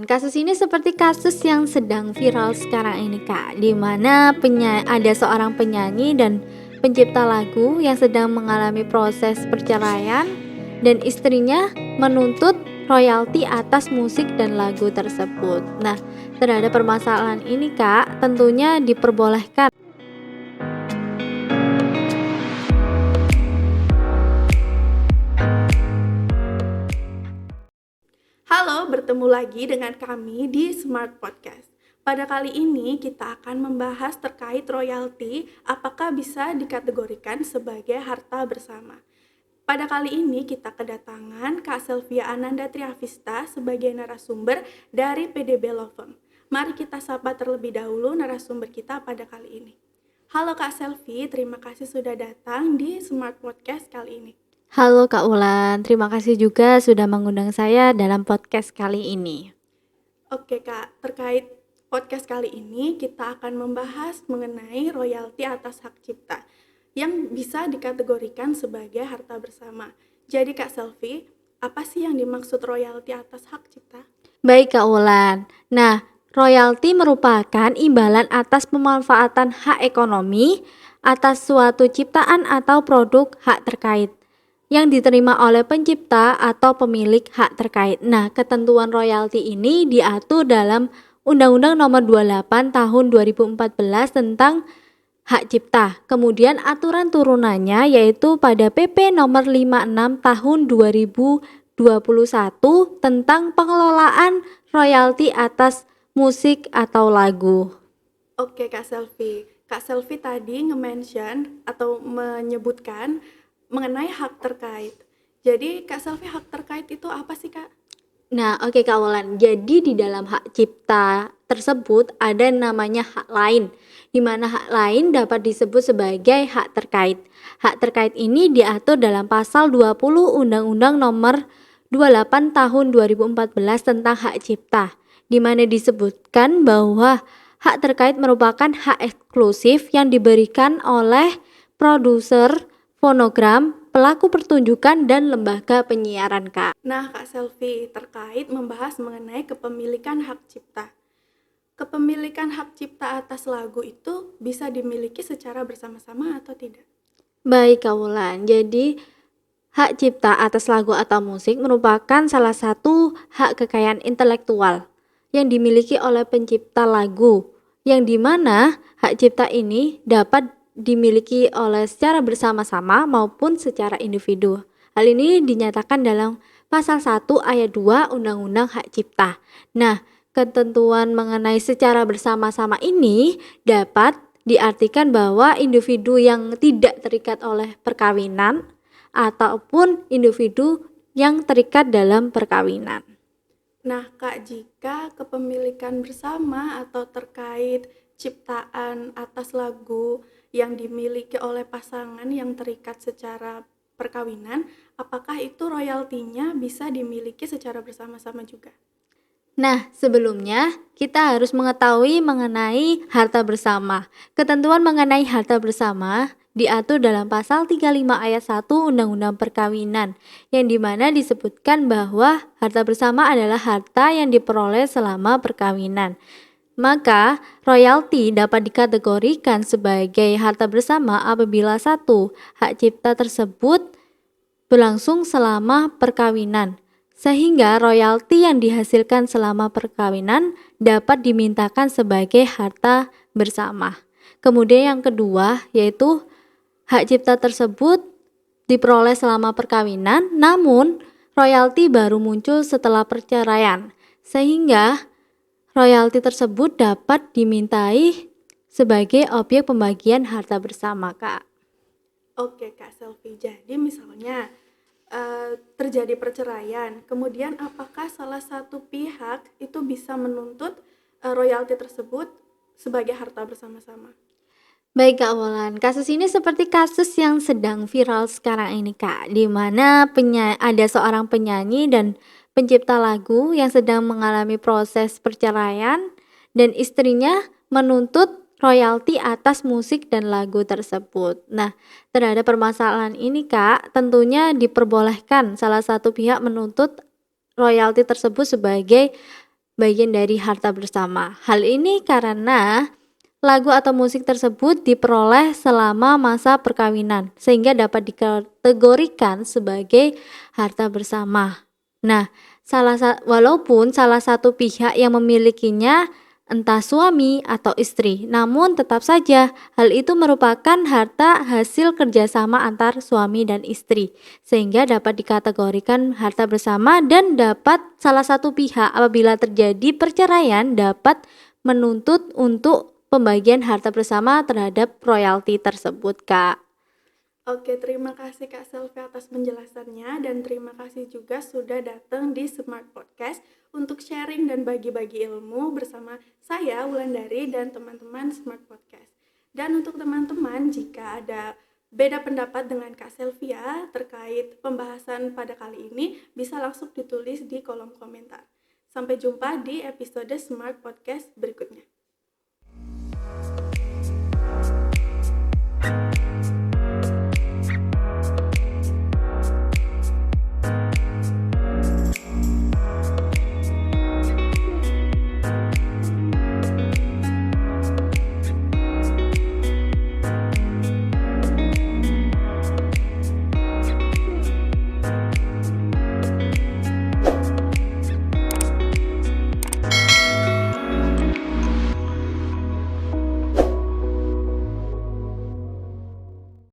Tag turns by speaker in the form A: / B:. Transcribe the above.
A: Kasus ini seperti kasus yang sedang viral sekarang ini Kak, di mana ada seorang penyanyi dan pencipta lagu yang sedang mengalami proses perceraian dan istrinya menuntut royalti atas musik dan lagu tersebut. Nah, terhadap permasalahan ini Kak, tentunya diperbolehkan.
B: Halo, bertemu lagi dengan kami di Smart Podcast. Pada kali ini kita akan membahas terkait royalti, apakah bisa dikategorikan sebagai harta bersama. Pada kali ini kita kedatangan Kak Selvia Ananda Triavista sebagai narasumber dari PDB Law Firm. Mari kita sapa terlebih dahulu narasumber kita pada kali ini. Halo Kak Selvi, terima kasih sudah datang di Smart Podcast kali ini.
A: Halo Kak Ulan, terima kasih juga sudah mengundang saya dalam podcast kali ini.
B: Oke Kak, terkait podcast kali ini kita akan membahas mengenai royalti atas hak cipta yang bisa dikategorikan sebagai harta bersama. Jadi Kak Selvi, apa sih yang dimaksud royalti atas hak cipta?
A: Baik Kak Ulan. Nah, royalti merupakan imbalan atas pemanfaatan hak ekonomi atas suatu ciptaan atau produk hak terkait yang diterima oleh pencipta atau pemilik hak terkait. Nah, ketentuan royalti ini diatur dalam Undang-Undang Nomor 28 Tahun 2014 tentang hak cipta. Kemudian aturan turunannya yaitu pada PP Nomor 56 Tahun 2021 tentang pengelolaan royalti atas musik atau lagu.
B: Oke Kak Selvi tadi nge-mention atau menyebutkan mengenai hak terkait. Jadi Kak Selvi, hak terkait itu apa sih Kak?
A: Nah, oke Kak Wulan. Jadi di dalam hak cipta tersebut ada namanya hak lain, di mana hak lain dapat disebut sebagai hak terkait. Hak terkait ini diatur dalam pasal 20 Undang-Undang Nomor 28 Tahun 2014 tentang hak cipta, di mana disebutkan bahwa hak terkait merupakan hak eksklusif yang diberikan oleh produser fonogram, pelaku pertunjukan, dan lembaga penyiaran, Kak.
B: Nah, Kak Selvi, terkait membahas mengenai kepemilikan hak cipta. Kepemilikan hak cipta atas lagu itu bisa dimiliki secara bersama-sama atau tidak?
A: Baik, Kak Wulan. Jadi, hak cipta atas lagu atau musik merupakan salah satu hak kekayaan intelektual yang dimiliki oleh pencipta lagu, yang dimana hak cipta ini dapat dimiliki oleh secara bersama-sama maupun secara individu. Hal ini dinyatakan dalam pasal 1 ayat 2 Undang-Undang Hak Cipta. Nah, ketentuan mengenai secara bersama-sama ini dapat diartikan bahwa individu yang tidak terikat oleh perkawinan ataupun individu yang terikat dalam perkawinan.
B: Nah, Kak, jika kepemilikan bersama atau terkait ciptaan atas lagu yang dimiliki oleh pasangan yang terikat secara perkawinan, apakah itu royaltinya bisa dimiliki secara bersama-sama juga?
A: Nah, sebelumnya kita harus mengetahui mengenai harta bersama. Ketentuan mengenai harta bersama diatur dalam pasal 35 ayat 1 Undang-Undang Perkawinan, yang dimana disebutkan bahwa harta bersama adalah harta yang diperoleh selama perkawinan. Maka, royalti dapat dikategorikan sebagai harta bersama apabila satu, hak cipta tersebut berlangsung selama perkawinan, sehingga royalti yang dihasilkan selama perkawinan dapat dimintakan sebagai harta bersama. Kemudian yang kedua yaitu hak cipta tersebut diperoleh selama perkawinan, namun royalti baru muncul setelah perceraian, sehingga royalti tersebut dapat dimintai sebagai objek pembagian harta bersama, Kak.
B: Oke, Kak Selvi. Jadi misalnya terjadi perceraian, kemudian apakah salah satu pihak itu bisa menuntut royalti tersebut sebagai harta bersama-sama?
A: Baik Kak Wulan, kasus ini seperti kasus yang sedang viral sekarang ini Kak, di mana ada seorang penyanyi dan pencipta lagu yang sedang mengalami proses perceraian dan istrinya menuntut royalti atas musik dan lagu tersebut. Nah, terhadap permasalahan ini Kak, tentunya diperbolehkan salah satu pihak menuntut royalti tersebut sebagai bagian dari harta bersama. Hal ini karena lagu atau musik tersebut diperoleh selama masa perkawinan sehingga dapat dikategorikan sebagai harta bersama. Nah, walaupun salah satu pihak yang memilikinya entah suami atau istri, namun tetap saja hal itu merupakan harta hasil kerjasama antar suami dan istri, sehingga dapat dikategorikan harta bersama dan dapat salah satu pihak apabila terjadi perceraian dapat menuntut untuk pembagian harta bersama terhadap royalti tersebut, Kak.
B: Oke, terima kasih Kak Selvi atas penjelasannya dan terima kasih juga sudah datang di Smart Podcast untuk sharing dan bagi-bagi ilmu bersama saya Wulandari dan teman-teman Smart Podcast. Dan untuk teman-teman, jika ada beda pendapat dengan Kak Selvia terkait pembahasan pada kali ini, bisa langsung ditulis di kolom komentar. Sampai jumpa di episode Smart Podcast berikutnya.